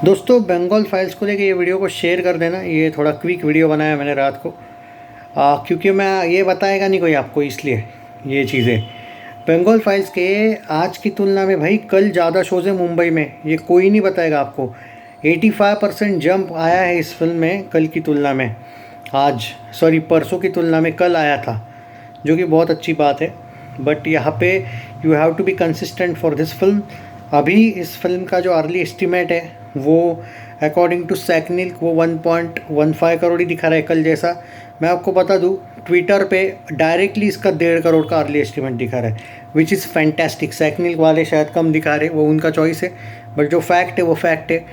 दोस्तों बंगाल फाइल्स को लेके ये वीडियो को शेयर कर देना। ये थोड़ा क्विक वीडियो बनाया मैंने रात को क्योंकि मैं ये बताएगा नहीं कोई आपको, इसलिए ये चीज़ें बंगाल फाइल्स के आज की तुलना में भाई कल ज़्यादा शोज़ है मुंबई में, ये कोई नहीं बताएगा आपको। 85% जंप आया है इस फिल्म में कल की तुलना में, परसों की तुलना में कल आया था, जो कि बहुत अच्छी बात है। बट यहाँ पे you have to be consistent for this film. अभी इस फिल्म का जो अर्ली एस्टिमेट है वो अकॉर्डिंग टू सैकनिल वो 1.15 करोड़ ही दिखा रहा है कल जैसा। मैं आपको बता दूँ, ट्विटर पे डायरेक्टली इसका 1.5 करोड़ का अर्ली एस्टिमेट दिखा रहा है, विच इज़ फैंटेस्टिक। सैकनिल वाले शायद कम दिखा रहे, वो उनका चॉइस है, बट जो फैक्ट है वो फैक्ट है।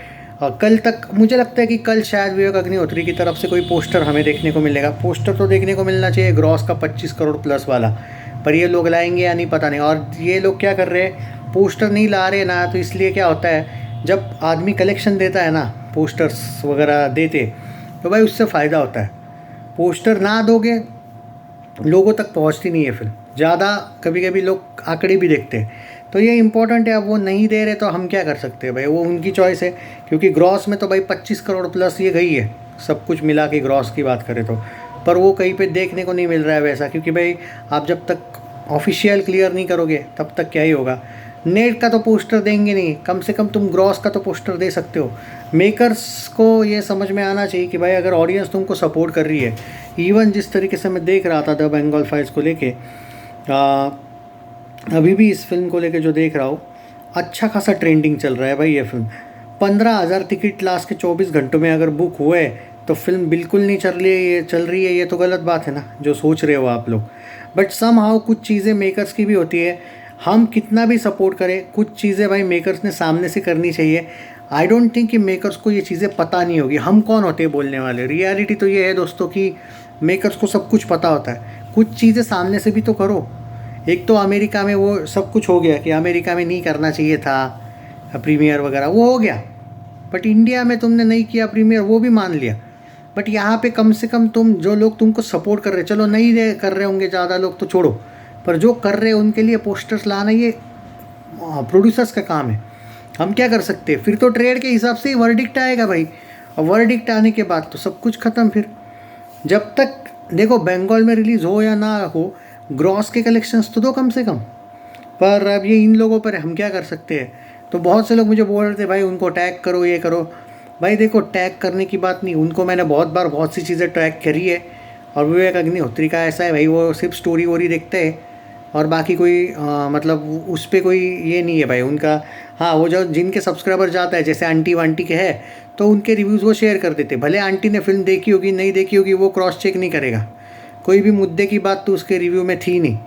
कल तक मुझे लगता है कि कल शायद विवेक अग्निहोत्री की तरफ से कोई पोस्टर हमें देखने को मिलेगा। पोस्टर तो देखने को मिलना चाहिए ग्रॉस का 25 करोड़ प्लस वाला, पर ये लोग लाएंगे या नहीं पता नहीं। और ये लोग क्या कर रहे हैं, पोस्टर नहीं ला रहे ना, तो इसलिए क्या होता है, जब आदमी कलेक्शन देता है ना, पोस्टर्स वगैरह देते, तो भाई उससे फ़ायदा होता है। पोस्टर ना दोगे लोगों तक पहुंचती नहीं है फिल्म ज़्यादा, कभी कभी लोग आंकड़े भी देखते हैं, तो ये इंपॉर्टेंट है। अब वो नहीं दे रहे तो हम क्या कर सकते हैं भाई, वो उनकी चॉइस है। क्योंकि ग्रॉस में तो भाई 25 करोड़ प्लस ये गई है, सब कुछ मिला के ग्रॉस की बात करें तो, पर वो कहीं पे देखने को नहीं मिल रहा है वैसा। क्योंकि भाई आप जब तक ऑफिशियल क्लियर नहीं करोगे तब तक क्या ही होगा। नेट का तो पोस्टर देंगे नहीं, कम से कम तुम ग्रॉस का तो पोस्टर दे सकते हो। मेकर्स को ये समझ में आना चाहिए कि भाई अगर ऑडियंस तुमको सपोर्ट कर रही है, इवन जिस तरीके से मैं देख रहा था द बंगाल फाइल्स को लेके, अभी भी इस फिल्म को लेके जो देख रहा हूँ, अच्छा खासा ट्रेंडिंग चल रहा है भाई। ये फिल्म 15,000 टिकट लास्ट के 24 घंटों में अगर बुक हुए तो फिल्म बिल्कुल नहीं चल रही है, ये तो गलत बात है ना, जो सोच रहे हो आप लोग। बट सम हाउ कुछ चीज़ें मेकर्स की भी होती है, हम कितना भी सपोर्ट करें, कुछ चीज़ें भाई मेकर्स ने सामने से करनी चाहिए। आई डोंट थिंक कि मेकर्स को ये चीज़ें पता नहीं होगी। हम कौन होते हैं बोलने वाले, रियलिटी तो ये है दोस्तों कि मेकर्स को सब कुछ पता होता है। कुछ चीज़ें सामने से भी तो करो। एक तो अमेरिका में वो सब कुछ हो गया कि अमेरिका में नहीं करना चाहिए था प्रीमियर वगैरह, वो हो गया। बट इंडिया में तुमने नहीं किया प्रीमियर, वो भी मान लिया। बट यहाँ पे कम से कम तुम, जो लोग तुमको सपोर्ट कर रहे, चलो नहीं कर रहे होंगे ज़्यादा लोग तो छोड़ो, पर जो कर रहे हैं उनके लिए पोस्टर्स लाना ये प्रोड्यूसर्स का काम है। हम क्या कर सकते हैं, फिर तो ट्रेड के हिसाब से ही वर्डिक्ट आएगा भाई, और वर्डिक्ट आने के बाद तो सब कुछ ख़त्म। फिर जब तक देखो बंगाल में रिलीज़ हो या ना हो, ग्रॉस के कलेक्शंस तो दो कम से कम। पर अब ये इन लोगों पर हम क्या कर सकते हैं। तो बहुत से लोग मुझे बोल रहे थे भाई उनको टैग करो, ये करो। भाई देखो, टैग करने की बात नहीं, उनको मैंने बहुत बार बहुत सी चीज़ें टैग करी है। और विवेक अग्निहोत्री का ऐसा है भाई, वो सिर्फ स्टोरी वोरी देखते हैं और बाकी कोई मतलब उस पर कोई ये नहीं है भाई उनका। हाँ, वो जो जिनके सब्सक्राइबर जाता है, जैसे आंटी वांटी के है, तो उनके रिव्यूज़ वो शेयर कर देते। भले आंटी ने फिल्म देखी होगी नहीं देखी होगी, वो क्रॉस चेक नहीं करेगा। कोई भी मुद्दे की बात तो उसके रिव्यू में थी नहीं,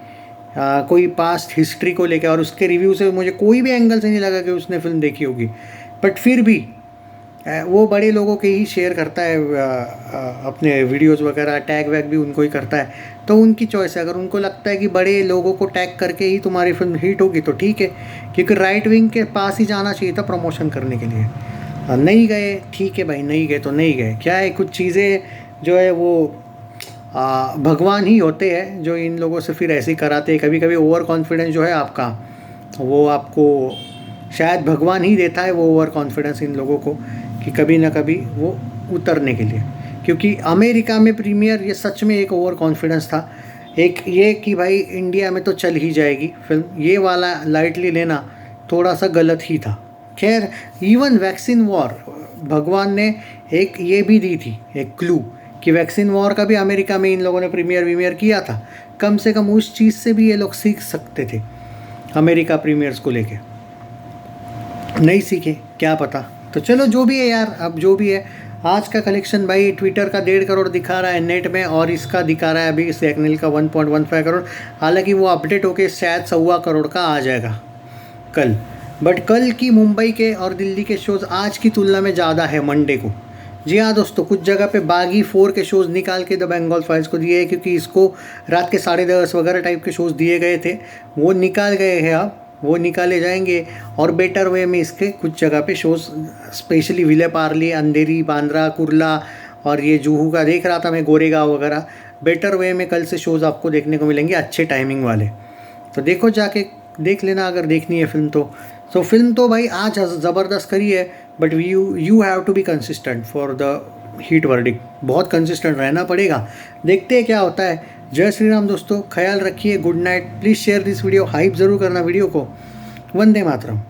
कोई पास्ट हिस्ट्री को लेकर, और उसके रिव्यू से मुझे कोई भी एंगल से नहीं लगा कि उसने फिल्म देखी होगी। बट फिर भी वो बड़े लोगों के ही शेयर करता है अपने वीडियोज़ वगैरह, टैग वैग भी उनको ही करता है। तो उनकी चॉइस है, अगर उनको लगता है कि बड़े लोगों को टैग करके ही तुम्हारी फिल्म हिट होगी तो ठीक है। क्योंकि राइट विंग के पास ही जाना चाहिए था प्रमोशन करने के लिए। नहीं गए, ठीक है भाई, नहीं गए तो नहीं गए। क्या है, कुछ चीज़ें जो है वो भगवान ही होते हैं जो इन लोगों से फिर ऐसे ही कराते हैं। कभी कभी ओवर कॉन्फिडेंस जो है आपका, वो आपको शायद भगवान ही देता है, वो ओवर कॉन्फिडेंस इन लोगों को, कि कभी ना कभी वो उतरने के लिए। क्योंकि अमेरिका में प्रीमियर ये सच में एक ओवर कॉन्फिडेंस था, एक ये कि भाई इंडिया में तो चल ही जाएगी फिल्म, ये वाला लाइटली लेना थोड़ा सा गलत ही था। खैर, इवन वैक्सीन वॉर, भगवान ने एक ये भी दी थी, एक क्लू, कि वैक्सीन वॉर का भी अमेरिका में इन लोगों ने प्रीमियर किया था। कम से कम उस चीज़ से भी ये लोग सीख सकते थे, अमेरिका प्रीमियर्स को लेके। नहीं सीखे, क्या पता। तो चलो जो भी है यार, अब जो भी है। आज का कलेक्शन भाई ट्विटर का 1.5 करोड़ दिखा रहा है नेट में, और इसका दिखा रहा है अभी सैकनिल का 1.15 करोड़। हालांकि वो अपडेट होके शायद 1.25 करोड़ का आ जाएगा कल। बट कल की मुंबई के और दिल्ली के शोज़ आज की तुलना में ज़्यादा है मंडे को। जी हाँ दोस्तों, कुछ जगह पे बागी 4 के शोज़ निकाल के द बंगाल फाइल्स को दिए हैं, क्योंकि इसको रात के 10:30 वगैरह टाइप के शोज़ दिए गए थे, वो निकाल गए हैं। अब वो निकाले जाएंगे और बेटर वे में इसके कुछ जगह पे शोज़, स्पेशली विले पार्ले, अंधेरी, बांद्रा, कुर्ला, और ये जुहू का देख रहा था मैं, गोरेगांव वगैरह, बेटर वे में कल से शोज़ आपको देखने को मिलेंगे, अच्छे टाइमिंग वाले। तो देखो, जाके देख लेना अगर देखनी है फिल्म तो। सो फिल्म तो भाई आज ज़बरदस्त करी है, but you have to be consistent for the hit verdict. बहुत कंसिस्टेंट रहना पड़ेगा, देखते हैं क्या होता है। जय श्री राम दोस्तों, ख्याल रखिए, good night. Please share this video, hype ज़रूर करना वीडियो को। वंदे मातरम।